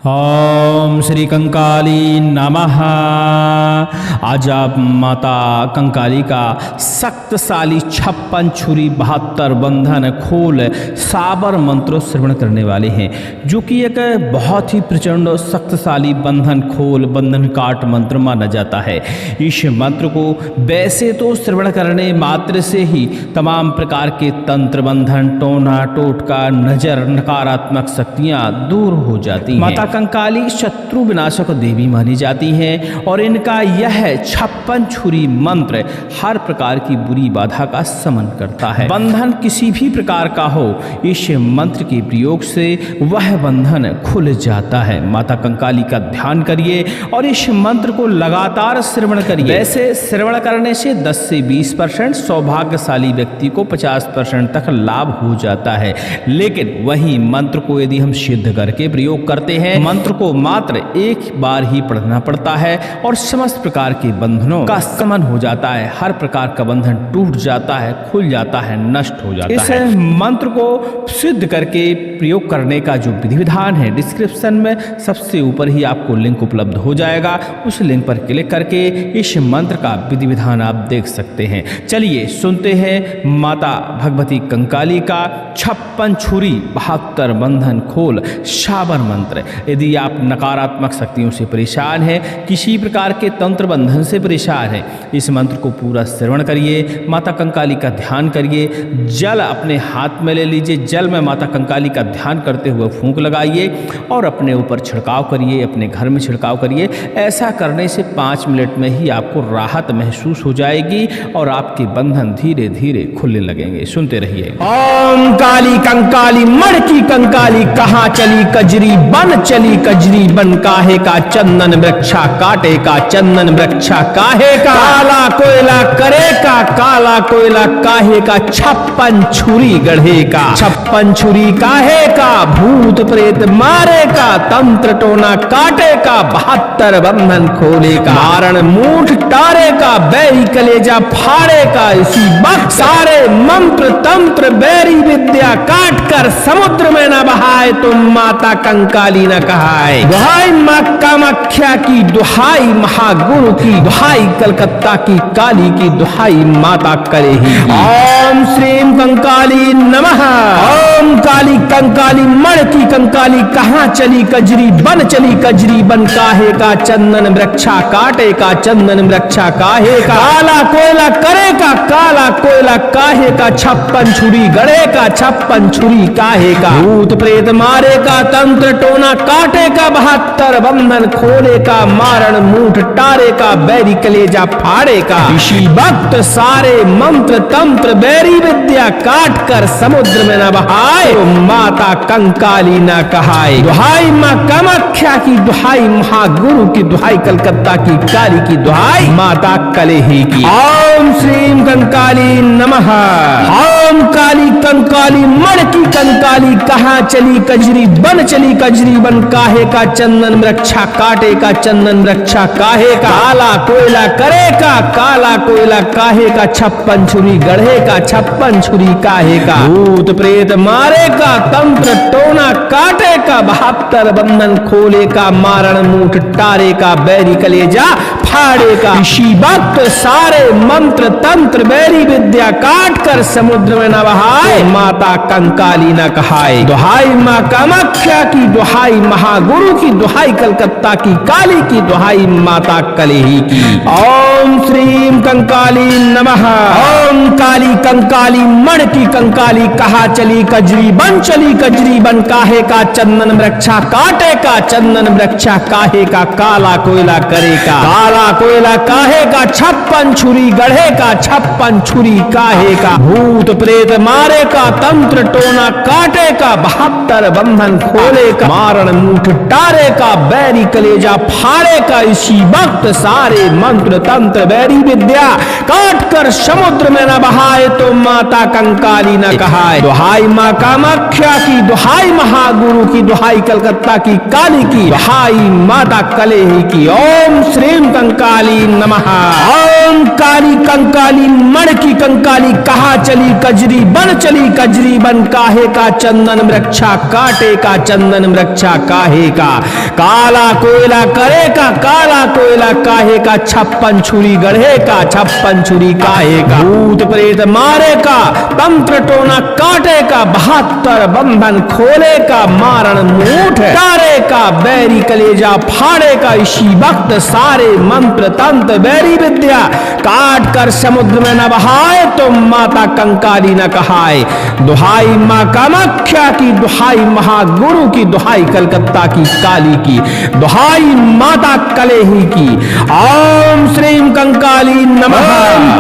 ओम श्री कंकाली नमः। आज आप माता कंकाली का शक्तिशाली 56 छुरी 72 बंधन खोल साबर मंत्रों श्रवण करने वाले हैं, जो कि एक बहुत ही प्रचंड और शक्तिशाली बंधन खोल बंधन काट मंत्र माना जाता है। इस मंत्र को वैसे तो श्रवण करने मात्र से ही तमाम प्रकार के तंत्र बंधन टोना टोटका नजर नकारात्मक शक्तियां दूर हो जाती हैं। माता कंकाली शत्रु विनाशक देवी मानी जाती हैं और इनका यह 56 छुरी मंत्र हर प्रकार की बुरी बाधा का शमन करता है। बंधन किसी भी प्रकार का हो, इस मंत्र के प्रयोग से वह बंधन खुल जाता है। माता कंकाली का ध्यान करिए और इस मंत्र को लगातार श्रवण करिए। वैसे श्रवण करने से 10 से 20% सौभाग्यशाली व्यक्ति को 50% तक लाभ हो जाता है, लेकिन वही मंत्र को यदि हम सिद्ध करके प्रयोग करते हैं, मंत्र को मात्र एक बार ही पढ़ना पड़ता है और समस्त प्रकार के बंधनों का शमन हो जाता है। हर प्रकार का बंधन टूट जाता है, खुल जाता है, नष्ट हो जाता है। इस मंत्र को सिद्ध करके प्रयोग करने का जो विधि विधान है, डिस्क्रिप्शन में सबसे ऊपर ही आपको लिंक उपलब्ध हो जाएगा। उस लिंक पर क्लिक करके इस मंत्र का विधि विधान आप देख सकते हैं। चलिए सुनते हैं माता भगवती कंकाली का 56 छुरी 72 बंधन खोल साबर मंत्र। यदि आप नकारात्मक शक्तियों से परेशान हैं, किसी प्रकार के तंत्र बंधन से परेशान हैं, इस मंत्र को पूरा श्रवण करिए, माता कंकाली का ध्यान करिए। जल अपने हाथ में ले लीजिए, जल में माता कंकाली का ध्यान करते हुए फूंक लगाइए और अपने ऊपर छिड़काव करिए, अपने घर में छिड़काव करिए। ऐसा करने से 5 मिनट में ही आपको राहत महसूस हो जाएगी और आपके बंधन धीरे धीरे खुलने लगेंगे। सुनते रहिए। ओम काली कंकाली मणकी कंकाली, कहाँ चली कजरी बन चली कजरी बन, काहे का चंदन वृक्षा काटे का चंदन वृक्षा काहे का, काला कोयला करे का काला कोयला काहे का, 56 छुरी गढ़े का 56 छुरी काहे का, भूत प्रेत मारे का तंत्र टोना काटे का, 72 बंधन खोले का, मारण मूठ टारे का, बैरी कलेजा फाड़े का, इसी वक्त सारे मंत्र तंत्र बैरी विद्या काट कर समुद्र में न बहाए तो माता कंकाली न कहाए। दुहाई मां कामाख्या की, दुहाई महागुरु की, दुहाई कलकत्ता की काली की, दुहाई माता कलेही। ओम श्रीम कंकाली नमः। ओम काली कंकाली मणकी कंकाली, कहाँ चली कजरी बन, काहे का चंदन वृक्षा काटे का चंदन वृक्षा काहे का, काला कोयला करे का काला कोयला काहे का, 56 छुरी गड़े का 56 छुरी काहे का, भूत प्रेत मारे का तंत्र टोना काटे का, 72 बंधन खोले का, मारण मूठ टारे का, बैरी कलेजा फाड़े का, इसी वक्त सारे मंत्र तंत्र बैरी विद्या काट कर समुद्र में न बहाए तो माता कंकाली न कहाए। दुहाई मां कामाख्या की, दुहाई महागुरु की, दुहाई कलकत्ता की काली की, दुहाई माता कलेही की। ओम श्रीम कंकाली नमः। ओम काली कंकाली मणकी कंकाली, कहाँ चली कजरी बन, काहे का चंदन वृक्षा काटे का चंदन वृक्षा काहे का, काला कोयला करे का काला कोयला काहे का, 56 छुरी गढ़े का 56 छुरी काहे का, भूत प्रेत मारे का तंत्र टोना काटे का, 72 बंधन खोले का, मारण मूठ टारे का, बैरी कलेजा फाड़े का, इसी वक्त सारे मंत्र तंत्र बैरी विद्या काट कर समुद्र में न बहाए माता कंकाली न कहाए। दुहाई मां कामाख्या की, दुहाई महागुरु की, दुहाई कलकत्ता की काली की, दुहाई माता कलेही की। ओम श्रीम कंकाली नमः। ओम काली कंकाली मणकी कंकाली, कहाँ चली कजरी बन, काहे का चंदन वृक्षा काटे का चंदन वृक्षा काहे का, काला कोयला करे का काला कोयला काहे का, 56 छुरी गढ़े का 56 छुरी काहे का, भूत प्रेत मारे का तंत्र टोना काटे का, 72 बंधन खोले का, मारण मूठ टारे का, बैरी कलेजा फाड़े का, इसी वक्त सारे मंत्र तंत्र बैरी विद्या काट कर समुद्र में न बहाए तो माता कंकाली न कहाए। दुहाई मां कामाख्या की, दुहाई महागुरु की, दुहाई कलकत्ता की काली की, दुहाई माता कलेही की। ओम श्रीम कंकाली नमः। ओम काली कंकाली मणकी कंकाली कहाँ चली कजरी बन चली कजरी बन काहे का चंदन वृक्षा काटे का चंदन वृक्षा काहे का काला कोयला करे का काला कोयला काहे का 56 छुरी गढ़े का 56 छुरी काहे का भूत प्रेत मारे का तंत्र टोना काटे का 72 बंधन खोले का मारण मूठ टारे का बैरी कलेजा फाड़े का इसी वक्त सारे मंत्र तंत्र बैरी विद्या काट कर समुद्र में न बहाए तो माता कंकाली न कहाए। दुहाई माँ कामाख्या की, दुहाई महागुरु की, दुहाई कलकत्ता की काली की, दुहाई माता कलेही की। ओम श्रीम कंकाली नमः।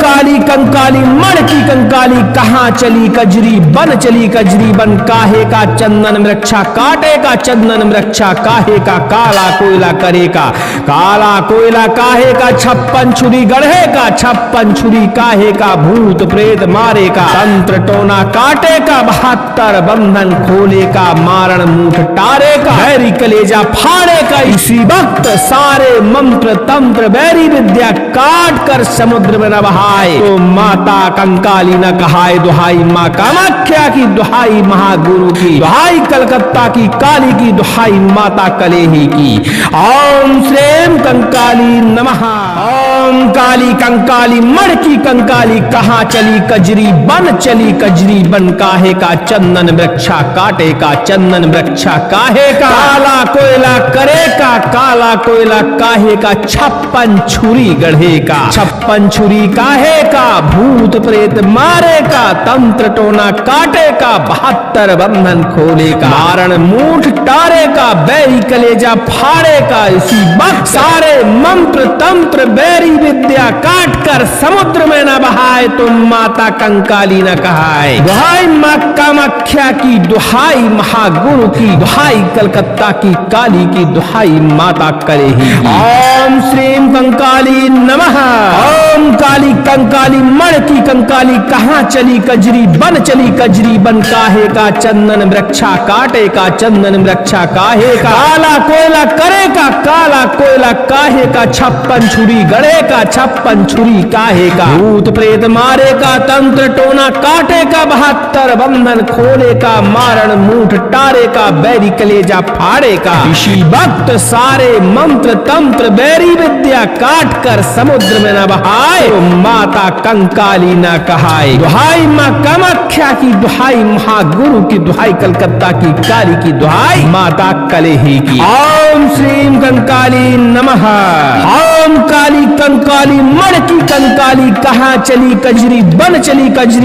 काली कंकाली मणकी कंकाली कहाँ चली कजरी बन काहे का चंदन वृक्षा काटे का चंदन वृक्षा काहे का काला कोयला करे का काला कोयला काहे का 56 छुरी गढ़े का 56 छुरी काहे का भूत प्रेत मारे का तंत्र टोना काटे का 72 बंधन खोले का मारण मूठ टारे का बैरी कलेजा फाड़े का इसी वक्त सारे मंत्र तंत्र बैरी विद्या काट कर समुद्र में न बहाए तो माता कंकाली न कहाए। दुहाई माँ कामाख्या की, दुहाई महागुरु की, दुहाई कलकत्ता की काली की, दुहाई माता कलेही की। ओम श्रीम कंकाली नमः। ओम काली कंकाली मणकी कंकाली कहाँ चली कजरी बन काहे का चंदन वृक्षा काटे का चंदन वृक्षा काहे का काला कोयला करे का काला कोयला काहे का 56 छुरी गढ़े का 56 छुरी काहे का भूत प्रेत मारे का तंत्र टोना काटे का 72 बंधन खोले का मारण मूठ टारे का बैरी कलेजा फाड़े का इसी वक्त सारे मंत्र तंत्र बैरी विद्या काट कर समुद्र में न बहाए तो माता कंकाली न कहाए। दुहाई माँ कामाख्या की, दुहाई महागुरु की, दुहाई कलकत्ता की काली की, दुहाई माता कलेही। ओम श्रीम कंकाली नमः। ओम काली कंकाली मणकी कंकाली कहाँ चली कजरी बन काहे का चंदन वृक्षा काटे का चंदन वृक्षा काहे का काला कोयला करे का काला कोयला काहे का 56 छुरी गढ़े का 56 छुरी काहे का भूत प्रेत मारे का तंत्र टोना काटे का 72 बंधन खोले का मारण मूठ टारे का बैरी कलेजा फाड़े का इसी वक्त सारे मंत्र तंत्र बैरी विद्या काट कर समुद्र में न बहाए तो माता कंकाली न कहाए। दुहाई माँ कामाख्या की, दुहाई महागुरु की, दुहाई कलकत्ता की काली की, दुहाई माता कलेही की। ओम श्रीम कंकाली नमः। ओम काली कंकाली मणकी कंकाली कहाँ चली कजरी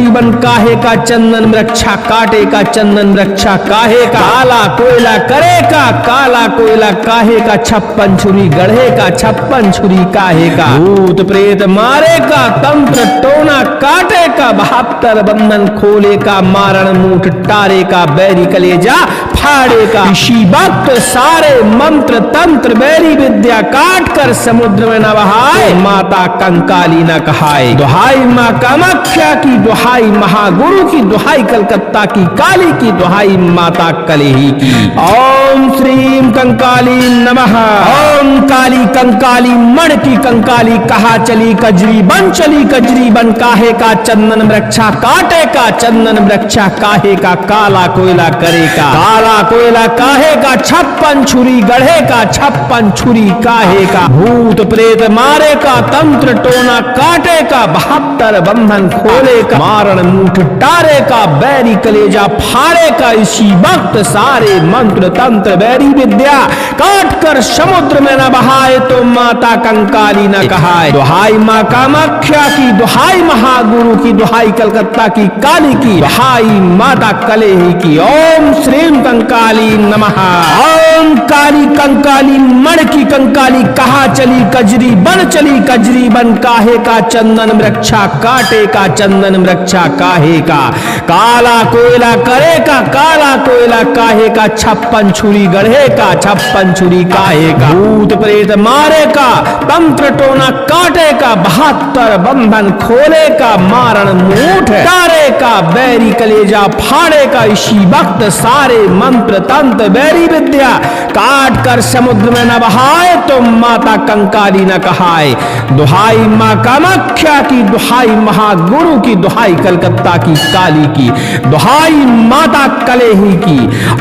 बन काहे का चंदन वृक्षा काटे का चंदन वृक्षा काहे का काला कोयला करे का काला कोयला काहे का 56 छुरी गढ़े का 56 छुरी काहे का भूत प्रेत मारे का तंत्र टोना काटे का 72 बंधन खोले का मारण मूठ टारे का बैरी कलेजा फाड़े का इसी वक्त सारे मंत्र तंत्र बैरी विद्या काट कर समुद्र में न बहाए माता कंकाली न कहाए। दुहाई माँ कामाख्या की, दुहाई महागुरु की, दुहाई कलकत्ता की काली की, दुहाई माता कलेही की। ओम श्रीम कंकाली नमः। ओम काली कंकाली मणकी कंकाली कहाँ चली कजरी बन काहे का चंदन वृक्षा काटे का चंदन वृक्षा काहे का काला कोयला करे का काला कोयला काहे का 56 छुरी गढ़े का 56 छुरी काहे का भूत प्रेत मारे का तंत्र टोना काटे का 72 बंधन खोले का मारण मूठ टारे का बैरी कलेजा फाड़े का इसी वक्त सारे मंत्र तंत्र बैरी विद्या काट कर समुद्र में न बहाए तो माता कंकाली न कहाए। दुहाई माँ कामाख्या की, दुहाई महागुरु की, दुहाई कलकत्ता की काली की, दुहाई माता कलेही की। ओम श्रीम कंकाली नमः। ओम काली कंकाली मणकी कंकाली कहाँ चली कजरी बन काहे का चंदन वृक्षा काटे का चंदन वृक्षा काहे का काला कोयला करे का काला कोयला काहे का 56 छुरी गढ़े का 56 छुरी काहे का भूत प्रेत मारे का तंत्र टोना काटे का 72 बंधन खोले का मारण मूठ टारे का बैरी कलेजा फाड़े का इसी वक्त सारे मंत्र तंत्र बैरी विद्या काट कर कर समुद्र में न बहाए तो माता कंकाली न कहाए। दुहाई माँ कामाख्या की, दुहाई महागुरु की, दुहाई कलकत्ता की काली की, दुहाई माता कलेही की।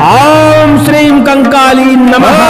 ओम श्रीम कंकाली नमः।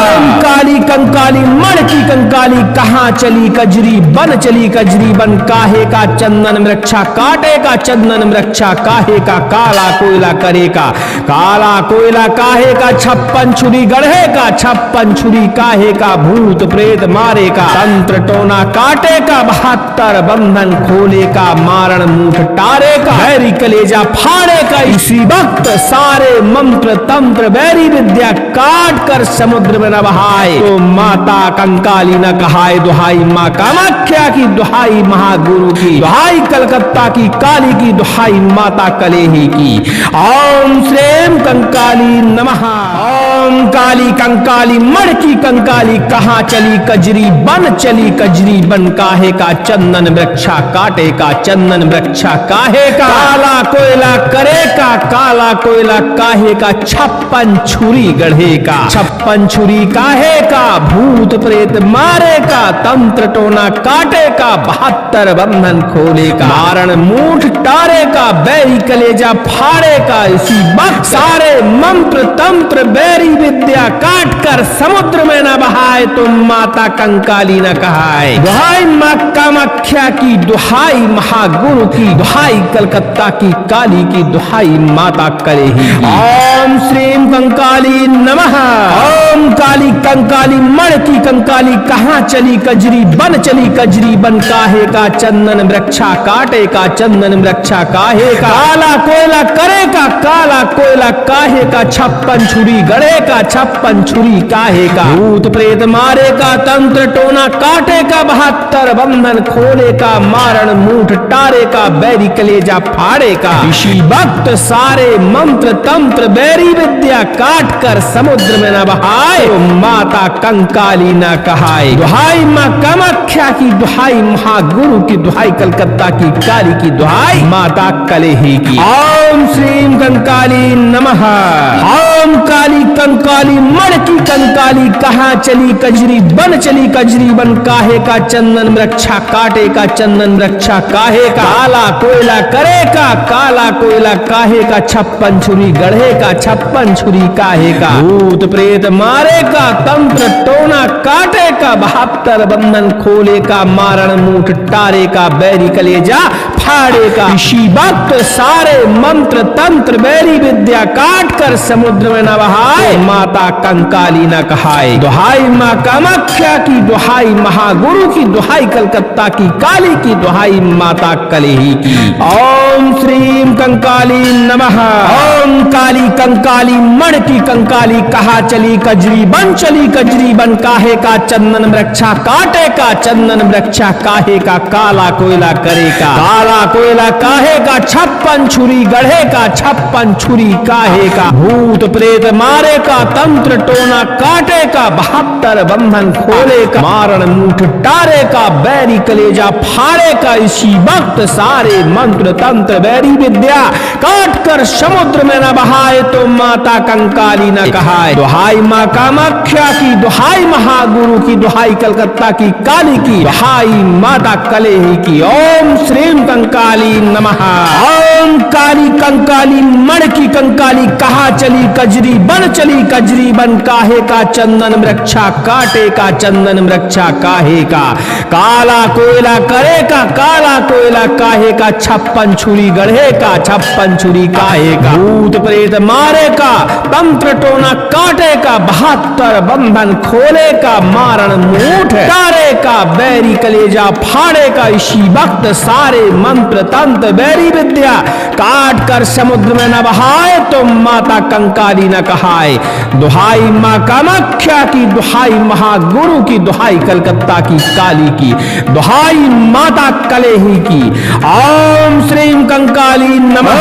काली कंकाली मणकी कंकाली, कहाँ चली कजरी बन, चली कजरी बन, काहे का चंदन वृक्षा काटे का, चंदन वृक्षा काहे का, काला कोयला करेगा, काला कोयला काहे का, 56 छुरी गढ़े का, 56 छुरी काहे का, भूत प्रेत मारे का, तंत्र टोना काटे का, 72 बंधन खोले का, मारण मूठ टारे का, बैरी कलेजा फाड़े का। इसी वक्त सारे मंत्र तंत्र बैरी विद्या काट कर समुद्र में न बहाए तो माता कंकाली न कहाए। दुहाई माँ कामाख्या की, दुहाई महागुरु की, दुहाई कलकत्ता की काली की, दुहाई माता कलेही की। ओम श्रीम कंकाली नमः। ओम काली कंकाली मणकी कंकाली, कहाँ चली कजरी बन, चली कजरी बन, काहे का चंदन वृक्षा काटे का, चंदन वृक्षा काहे का, काला कोयला करे का, काला कोयला काहे का, 56 छुरी गढ़े का, 56 छुरी काहे का, भूत प्रेत मारे का, तंत्र टोना काटे का, 72 बंधन खोले का, मारण मूठ टारे का, बैरी कलेजा फाड़े का। इसी वक्त सारे मंत्र तंत्र बैरी विद्या काट कर समुद्र में न बहाए तो माता कंकाली न कहाए। दुहाई माँ कामाख्या की, दुहाई महागुरु की, दुहाई कलकत्ता की काली की, दुहाई माता कलेही। ओम श्रीम कंकाली नमः। ओम काली कंकाली मणकी कंकाली, कहाँ चली कजरी बन, चली कजरी बन, काहे का चंदन वृक्षा काटे का, चंदन वृक्षा काहे का, काला कोयला करे का, काला कोयला काहे का, 56 छुरी गढ़े का, 56 छुरी काहे का, भूत प्रेत मारे का, तंत्र टोना काटे का, 72 बंधन खोले का, मारण मूठ टारे का, बैरी कलेजा फाड़े का। इसी वक्त सारे मंत्र तंत्र बैरी विद्या काट कर समुद्र में न बहाए तो माता कंकाली न कहाए। दुहाई माँ कामाख्या की, दुहाई महागुरु की, दुहाई कलकत्ता की काली की, दुहाई माता कलेही की। ओम श्रीम कंकाली नमः। ओम काली कंकाली मणकी कंकाली, कहाँ चली कजरी बन, चली कजरी बन, काहे का चंदन वृक्षा काटे का, चंदन वृक्षा काहे का, काला कोयला करे का, काला कोयला काहे का, 56 छुरी गढ़े का, 56 छुरी काहे का, भूत प्रेत मारे का, तंत्र टोना काटे का, 72 बंधन खोले का, मारण मूठ टारे का, बैरी कलेजा फाड़े का। इसी वक्त सारे मंत्र तंत्र बैरी विद्या काट कर समुद्र में न बहाए माता कंकाली न कहाए। दुहाई माँ कामाख्या की, दुहाई महागुरु की, दुहाई कलकत्ता की काली की, दुहाई माता कलेही की। ओम श्रीम कंकाली नमः। ओम काली कंकाली मणकी कंकाली, कहाँ चली कजरी बन, चली कजरी बन, काहे का चंदन वृक्षा काटे का, चंदन वृक्षा काहे का, काला कोयला करे का, काला कोयला काहे का, 56 छुरी गढ़े का, 56 छुरी काहे का, भूत प्रेत मारे का, तंत्र टोना काटे का, 72 बंधन खोले का, मारण मूठ टारे का, बैरी कलेजा फाड़े का। इसी वक्त सारे मंत्र तंत्र बैरी विद्या काट कर समुद्र में न बहाए तो माता कंकाली न कहाए। दुहाई माँ कामाख्या की, दुहाई महागुरु की, दुहाई कलकत्ता की काली की, दुहाई माता कलेही की। ओम श्रीम कंकाली नमः। ओम काली कंकाली मणकी कंकाली, कहाँ चली कजरी बन, चली कजरी बन, काहे का चंदन वृक्षा काटे का, चंदन वृक्षा काहे का, काला कोयला करे का, काला कोयला काहे का, 56 छुरी गढ़े का, 56 छुरी काहे का, भूत प्रेत मारे का, तंत्र टोना काटे का, 72 बंधन खोले का, मारण मूठ टारे का, बैरी कलेजा फाड़े का। इसी वक्त सारे मंत्र तंत्र बैरी विद्या काट कर समुद्र में न बहाए तो माता कंकाली न कहाए। दुहाई माँ कामाख्या की, दुहाई महागुरु की, दुहाई कलकत्ता की काली की, दुहाई माता कलेही की। ओम श्रीम कंकाली नमः।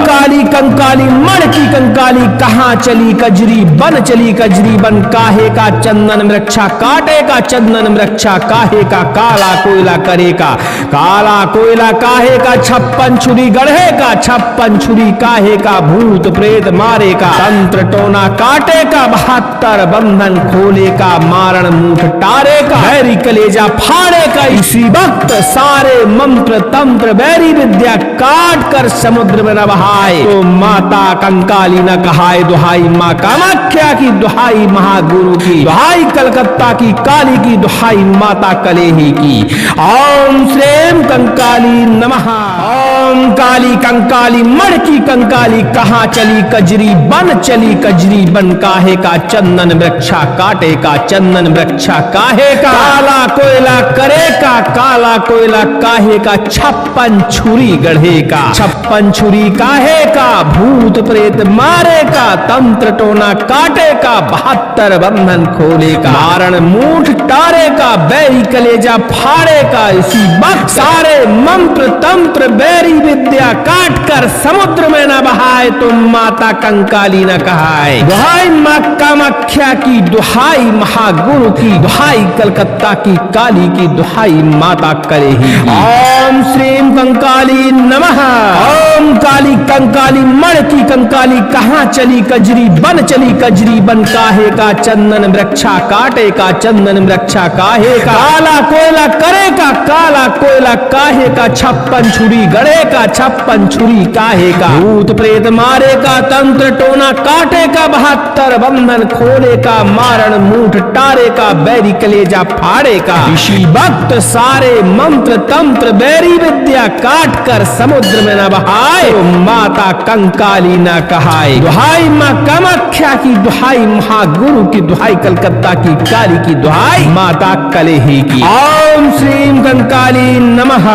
काली कंकाली मणकी कंकाली, कहाँ चली कजरी बन, चली कजरी बन, काहे का चंदन वृक्षा काटे का, चंदन वृक्षा काहे का, काला कोयला करे का, काला कोयला का काहे का 56 छुरी गढ़े का, 56 छुरी काहे का, भूत प्रेत मारे का, तंत्र टोना काटे का, 72 बंधन खोले का, मारण मूठ टारे का, बैरी कलेजा फाड़े का। इसी वक्त सारे मंत्र तंत्र बैरी विद्या काट कर समुद्र में न बहाए तो माता कंकाली न कहाए। दुहाई माँ कामाख्या की, दुहाई महागुरु की, दुहाई कलकत्ता की काली की, दुहाई माता कलेही की। ओम श्रीम कंकाली नमः। ओम काली कंकाली मड़की कंकाली, कहाँ चली कजरी बन, चली कजरी बन, काहे का चंदन वृक्षा काटे का, चंदन वृक्षा काहे का, काला कोयला करे का, काला कोयला काहे का, 56 छुरी गढ़े का, 56 छुरी काहे का, भूत प्रेत मारे का, तंत्र टोना काटे का, 72 बंधन खोले का, मारण मूठ टारे का, बैरी कलेजा फाड़े का। इसी वक्त सारे मंत्र तंत्र बैरी विद्या काट कर समुद्र में न बहाए तो माता कंकाली न कहाए। दुहाई माँ कामाख्या की, दुहाई महागुरु की, दुहाई कलकत्ता की काली की, दुहाई माता कलेही। ओम श्रीम कंकाली नमः। ओम काली कंकाली मड़की कंकाली, कहाँ चली कजरी बन, चली कजरी बन, काहे का चंदन वृक्षा काटे का, चंदन वृक्षा काहे का, काला कोयला करे का, काला कोयला काहे का, 56 छुरी गड़े का, 56 छुरी काहे का, भूत प्रेत मारे का, तंत्र टोना काटे का, 72 बंधन खोले का, मारण मूठ टारे का, बैरी कलेजा फाड़े का। इसी वक्त सारे मंत्र तंत्र बैरी विद्या काट कर समुद्र में न बहाए तो माता कंकाली न कहाए। दुहाई माँ कामाख्या की, दुहाई महागुरु की, दुहाई कलकत्ता की काली की, दुहाई माता कलेही की। ओम श्रीम कंकाली नमः।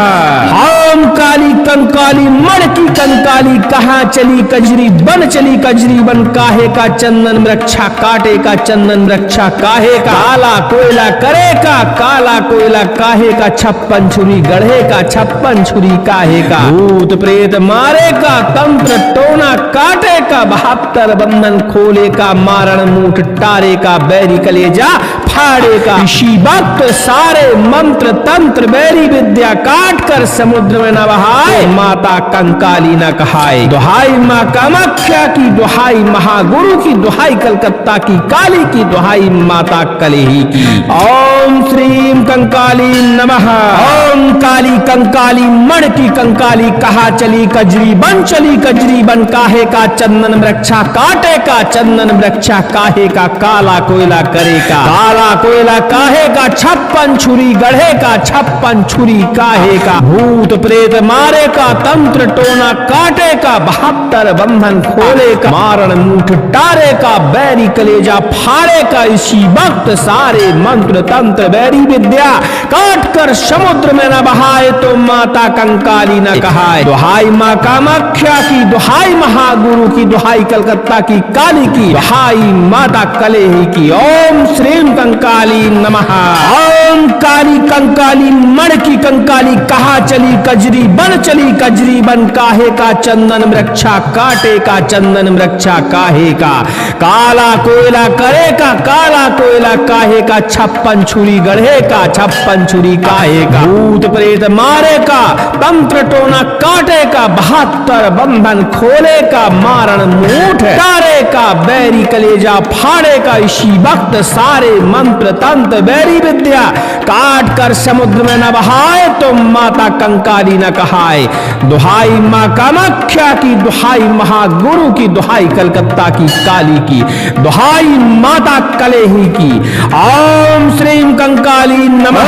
ओम काली कंकाली मड़की कंकाली, कहाँ चली कजरी बन, चली कजरी बन, काहे का चंदन वृक्षा काटे का, चंदन वृक्षा काहे का, काला कोयला करे का, काला कोयला काहे का, 56 छुरी गढ़े का, 56 छुरी काहे का, भूत प्रेत मारे का, तंत्र टोना काटे का, 72 बंधन खोले का, मारण मूठ टारे का, बैरी कलेजा फाड़े का। इसी वक्त सारे मंत्र तंत्र बैरी विद्या काट कर समुद्र में न बहाए माता कंकाली न कहाए। दुहाई माँ कामाख्या की, दुहाई महागुरु की, दुहाई कलकत्ता की काली की, दुहाई माता कलेही की। ओम श्रीम कंकाली नमः। ओम काली कंकाली मड़की कंकाली, कहाँ चली कजरी बन, चली कजरी बन, काहे का चंदन वृक्षा काटे का, चंदन वृक्षा काहे का, काला कोयला करे का, काला कोयला काहे का, 56 छुरी गढ़े का, 56 छुरी काहे का, भूत प्रेत मारे का, तंत्र टोना काटे का, 72 बंधन खोले का, मारण मूठ टारे का, बैरी कलेजा फाड़े का। इसी वक्त सारे मंत्र तंत्र बैरी विद्या काट कर समुद्र में न बहाए तो माता कंकाली न कहाए। दुहाई माँ कामाख्या की, दुहाई महागुरु की, दुहाई कलकत्ता की काली की, दुहाई माता कलेही की। ओम श्रीम कंकाली नमः। ओम काली कंकाली मड़की कंकाली, कहाँ चली कजरी बन, चली कजरी बन, काहे का चंदन वृक्षा काटे का, चंदन वृक्षा काहे का, काला कोयला करे का, काला कोयला काहे का, 56 छुरी गढ़े का, 56 छुरी काहे का, भूत प्रेत मारे का, तंत्र टोना काटे का, 72 बंधन खोले का, मारण मूठ टारे का, बैरी कलेजा फाड़े का। इसी वक्त सारे मंत्र तंत्र बैरी विद्या काट कर समुद्र में न बहाए तो माता कंकाली न कहाए। दुहाई माँ कामाख्या की, दुहाई महागुरु की, दुहाई कलकत्ता की काली की, दुहाई माता कलेही की। ओम श्रीम कंकाली नमः।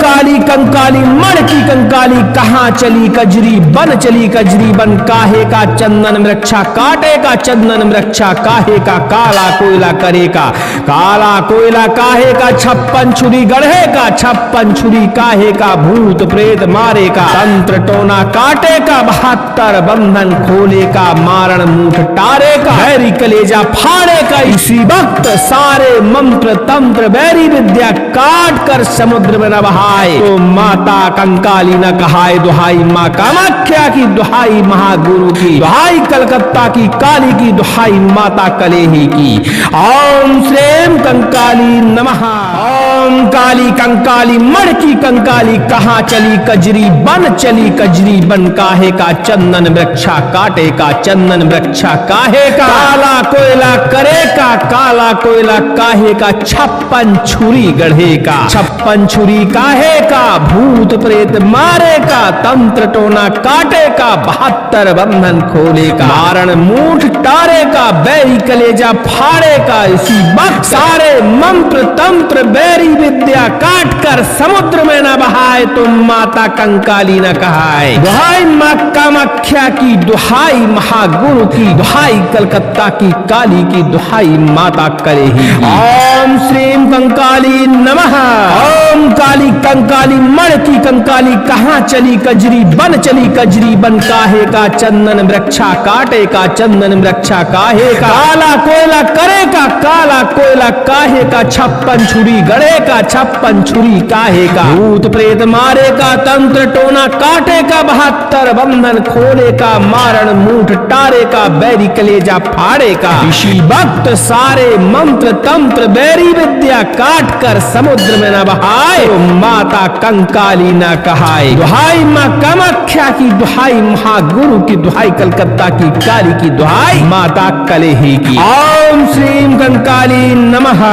काली कंकाली मड़की कंकाली, कहाँ चली कजरी बन, चली कजरी बन, काहे का चंदन वृक्षा काटे का, चंदन वृक्षा काहे का, काला कोयला करे का, काला कोयला काहे का, 56 छुरी गढ़े का, 56 छुरी काहे का, भूत प्रेत मारे का, तंत्र टोना काटे का, 72 बंधन खोले का, मारण मूठ टारे का, बैरी कलेजा फाड़े का। इसी वक्त सारे मंत्र तंत्र बैरी विद्या काट कर समुद्र में न बहाए तो माता कंकाली न कहाए। दुहाई माँ कामाख्या की, दुहाई महागुरु की, दुहाई कलकत्ता की काली की, दुहाई माता कलेही की। ओम श्रीम कंकाली नमः। ओम ओम काली कंकाली मड़की कंकाली कहाँ चली कजरी बन चली कजरी बन काहे का चंदन वृक्षा काटे का चंदन वृक्षा काहे का काला कोयला करे का काला कोयला काहे का 56 छुरी गढ़े का 56 छुरी काहे का भूत प्रेत मारे का तंत्र टोना काटे का 72 बंधन खोले का मारण मूठ टारे का बैरी कलेजा फाड़े का इसी वक्त सारे मंत्र तंत्र बैरी विद्या काट कर समुद्र में न बहाए तुम माता कंकाली न कहाए। दुहाई माँ कामाख्या की दुहाई महागुरु की दुहाई कलकत्ता की काली की दुहाई माता करे ही। ओम श्रीम कंकाली नमः। ओम काली कंकाली मड़की कंकाली कहाँ चली कजरी चली बन काहे का चंदन वृक्षा काटे का चंदन वृक्षा काहे का काला कोयला करे का काला कोयला काहे का 56 छुरी गड़े का 56 छुरी काहे का भूत प्रेत मारे का तंत्र टोना काटे का 72 बंधन खोले का मारण मूठ टारे का बैरी कलेजा फाड़े का ऋषि भक्त सारे मंत्र तंत्र बैरी विद्या काट कर समुद्र में न बहाए तो माता कंकाली न कहाए। दुहाई माँ कामाख्या की दुहाई महागुरु की दुहाई कलकत्ता की काली की दुहाई माता कलेही की। ओम श्रीम कंकाली नमः।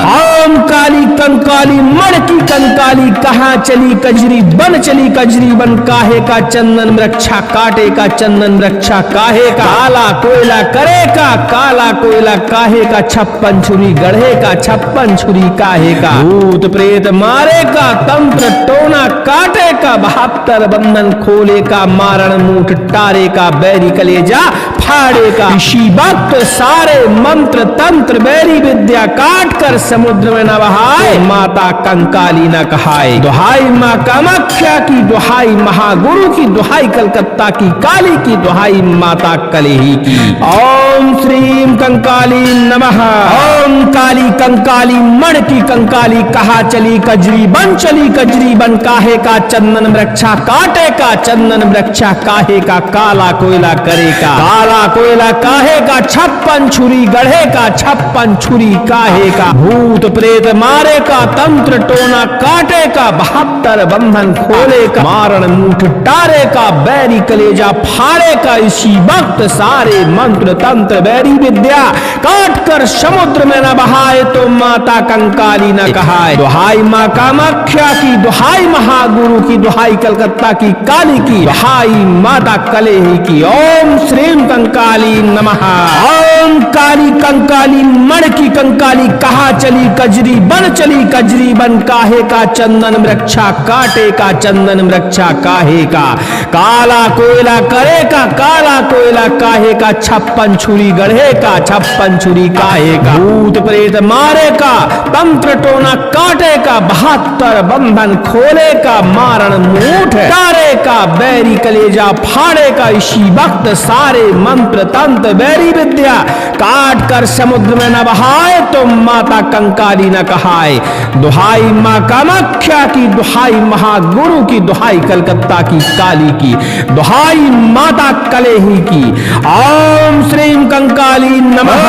ओम काली कंकाली मड़की कंकाली कहाँ चली कजरी बन काहे का चंदन वृक्षा काटे का चंदन वृक्षा काहे का काला कोयला करे का काला कोयला काहे का 56 छुरी गढ़े का 56 छुरी काहे का भूत प्रेत मारे का तंत्र टोना काटे का 72 बंधन खोले का मारण मूठ टारे का बैरी कलेजा फाड़े का ऋषि भक्त सारे मंत्र तंत्र बैरी विद्या काट कर समुद्र में न बहाए माता कंकाली न कहाए। दुहाई माँ कामाख्या की दुहाई महागुरु की दुहाई कलकत्ता की काली की दुहाई माता कलेही की। ओम श्रीम कंकाली नमः। ओम काली कंकाली मड़की कंकाली कहाँ चली कजरी बन काहे का चंदन वृक्षा काटे का चंदन वृक्षा काहे का काला कोयला करे का काला कोयला काहे का 56 छुरी गढ़े का 56 छुरी काहे का भूत प्रेत मारे का तंत्र टोना काटे का 72 बंधन खोले का मारण मूठ टारे का बैरी कलेजा फाड़े का इसी वक्त सारे मंत्र तंत्र बैरी विद्या काट कर समुद्र में न बहाए तो माता कंकाली न कहाए। दुहाई माँ कामाख्या की दुहाई महागुरु की दुहाई कलकत्ता की काली की दुहाई माता कलेही की। ओम श्रीम कंकाली नमः। ओम काली कंकाली मड़की कंकाली कहाँ चली कजरी बन काहे का चंदन वृक्षा काटे का चंदन वृक्षा काहे का काला कोयला करे का काला कोयला काहे का 56 छुरी गढ़े का 56 छुरी काहे का भूत प्रेत मारे का तंत्र टोना काटे का 72 बंधन खोले का मारण मूठ टारे का बैरी कलेजा फाड़े का इसी वक्त सारे मंत्र तंत्र बैरी विद्या काट कर समुद्र में न बहाए तो माता कंकाली न कहाए। दुहाई माँ कामाख्या की दुहाई महागुरु की दुहाई कलकत्ता की काली की दुहाई माता कलेही की। ओम श्रीम कंकाली नमः।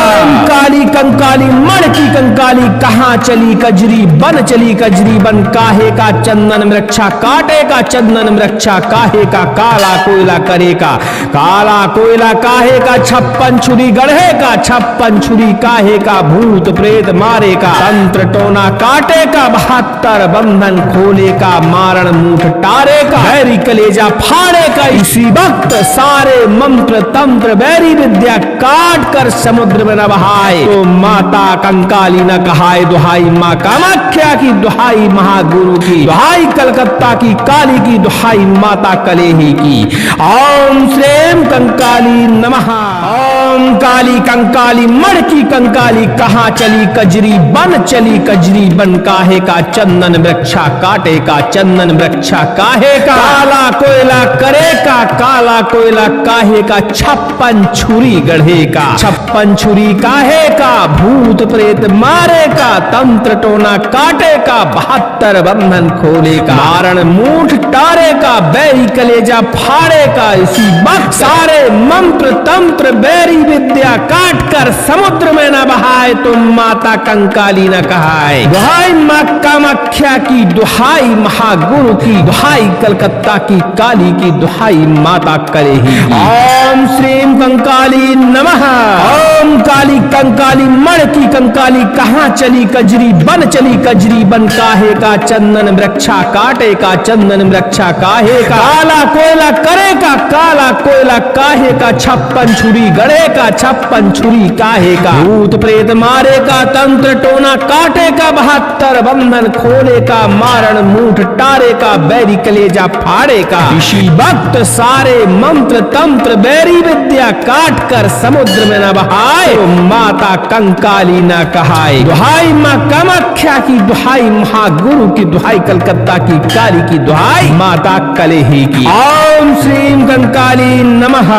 काली कंकाली मड़की कंकाली कहाँ चली कजरी बन काहे का चंदन वृक्षा काटे का चंदन वृक्षा काहे का काला कोयला करे का काला कोयला काहे का 56 छुरी गढ़े का 56 छुरी काहे का भूत प्रेत मारे का तंत्र टोना काटे का 72 बंधन खोले का मारण मूठ टारे का बैरी कलेजा फाड़े का इसी वक्त सारे मंत्र तंत्र बैरी विद्या काट कर समुद्र में न बहाए तो माता कंकाली न कहाए। दुहाई माँ कामाख्या की दुहाई महागुरु की दुहाई कलकत्ता की काली की दुहाई माता कलेही की। ओम श्रीम कंकाली नमः। ओम काली कंकाली मड़की कंकाली कहाँ चली कजरी बन काहे का चंदन वृक्षा काटे का चंदन वृक्षा काहे का काला कोयला करे का काला कोयला काहे का 56 छुरी गढ़े का 56 छुरी काहे का भूत प्रेत मारे का तंत्र टोना काटे का 72 बंधन खोले का मारण मूठ टारे का बैरी कलेजा फाड़े का इसी वक्त सारे मंत्र मंत्र तंत्र बैरी विद्या काट कर समुद्र में न बहाए तो माता कंकाली न कहाए। दुहाई माँ कामाख्या की, दुहाई महागुरु की, दुहाई कलकत्ता की काली की, दुहाई माता कलेही। ओम श्रीम कंकाली नमः। ओम काली कंकाली मण की कंकाली कहाँ चली कजरी बन, चली कजरी बन, काहे का चंदन वृक्षा काटे का, चंदन वृक्षा काहे का, काला कोयला करे का, काला कोयला काहे का, 56 छुरी गड़े का, 56 छुरी काहे का, भूत प्रेत मारे का, तंत्र टोना काटे का, 72 बंधन खोले का, मारण मूठ टारे का, बैरी कलेजा फाड़े का, ऋषि भक्त सारे मंत्र तंत्र बैरी विद्या काट कर समुद्र में न बहाए तो माता कंकाली न कहाए। दुहाई माँ कामाख्या की, दुहाई महागुरु की, दुहाई कलकत्ता की काली की, दुहाई माता कलेही की। ओम श्रीम कंकाली नमः।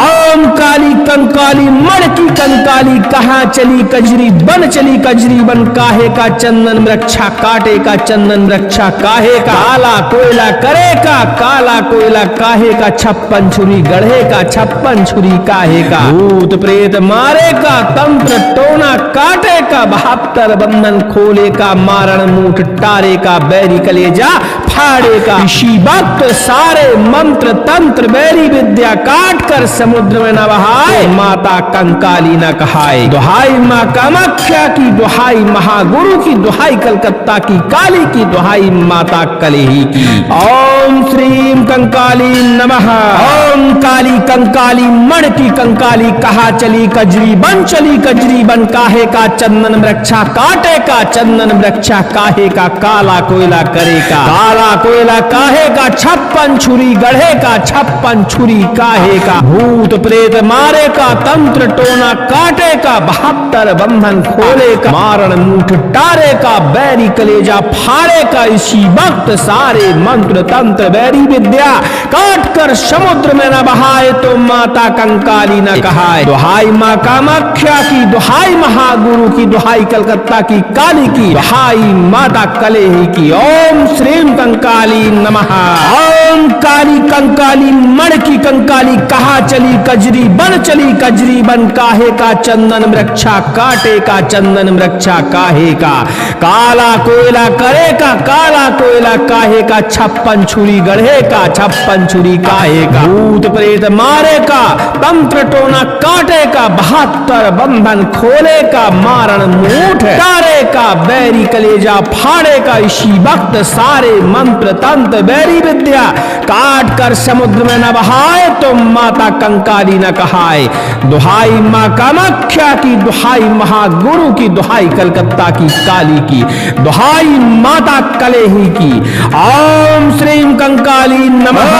ओम काली कंकाली मण की कंकाली कहाँ चली कजरी बन, चली कजरी बन, काहे का चंदन वृक्षा काटे का, चंदन वृक्षा काहे का, काला कोयला करे का, काला कोयला काहे का, 56 छुरी गढ़े का, 56 छुरी काहे का, भूत प्रेत मारे का, तंत्र टोना काटे का, 72 बंधन खोले का, मारण मूठ टारे का, बैरी कलेजा फाड़े का, ऋषि भक्त सारे मंत्र तंत्र बैरी विद्या काट कर समुद्र में न बहाए माता कंकाली न कहाए। दुहाई माँ कामाख्या की, दुहाई महागुरु की, दुहाई कलकत्ता की काली की, दुहाई माता कलेही की। ओम श्रीम कंकाली नमः। ओम काली कंकाली मण की कंकाली कहाँ चली कजरी बन, चली कजरी बन, काहे का चंदन वृक्षा काटे का, चंदन वृक्षा काहे का, काला कोयला करे का, काला कोयला काहे का, 56 छुरी गढ़े का, 56 छुरी काहे का, भूत प्रेत मारे का, तंत्र टोना काटे का, 72 बंधन खोले का, मारण मूठ टारे का, बैरी कलेजा फाड़े का, ऋषि भक्त सारे मंत्र तंत्र बैरी विद्या काट कर समुद्र में न बहाए तो माता कंकाली न कहाए। दुहाई माँ कामाख्या की, दुहाई महागुरु की, दुहाई कलकत्ता की काली की, दुहाई माता कलेही की। ओम श्रीम कंकाली नमः। ओम काली कंकाली मण की कंकाली कहाँ चली कजरी बन, चली कजरी बन, काहे का चंदन वृक्षा काटे का, चंदन वृक्षा काहे का, काला कोयला करे का, काला कोयला काहे का, 56 छुरी गढ़े का, 56 छुरी काहे का, भूत प्रेत मारे का, तंत्र टोना काटे का, 72 बंधन खोले का, मारण मूठ टारे का, बैरी कलेजा फाड़े का, ऋषि भक्त सारे मंत्र तंत्र बैरी विद्या काट कर समुद्र में न बहाए तो माता कंकाली न कहाए। दुहाई माँ कामाख्या की, दुहाई महागुरु की, दुहाई कलकत्ता की काली की, दुहाई माता कलेही की। ओम श्रीम कंकाली नमः।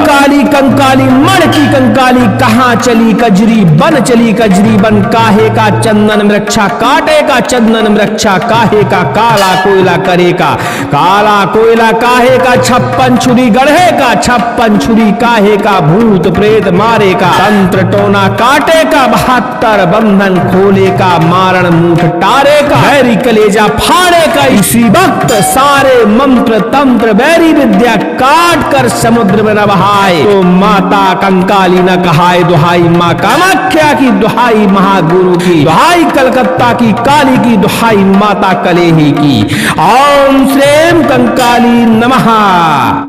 काली कंकाली मण की कंकाली कहाँ चली कजरी बन, चली कजरी बन, काहे का चंदन वृक्षा काटे का, चंदन वृक्षा काहे का, काला कोयला करे का, काला कोयला काहे का, 56 छुरी गढ़े का, 56 छुरी काहे का, भूत प्रेत मारे का, तंत्र टोना काटे का, 72 बंधन खोले का, मारण मूठ टारे का, बैरी कलेजा फाड़े का, ऋषि भक्त सारे मंत्र तंत्र बैरी विद्या काट कर समुद्र में न बहाए तो माता कंकाली न कहाए। दुहाई माँ कामाख्या की, दुहाई महागुरु की, दुहाई कलकत्ता की काली की, दुहाई माता कलेही की। ओम श्रीम कंकाली नमः।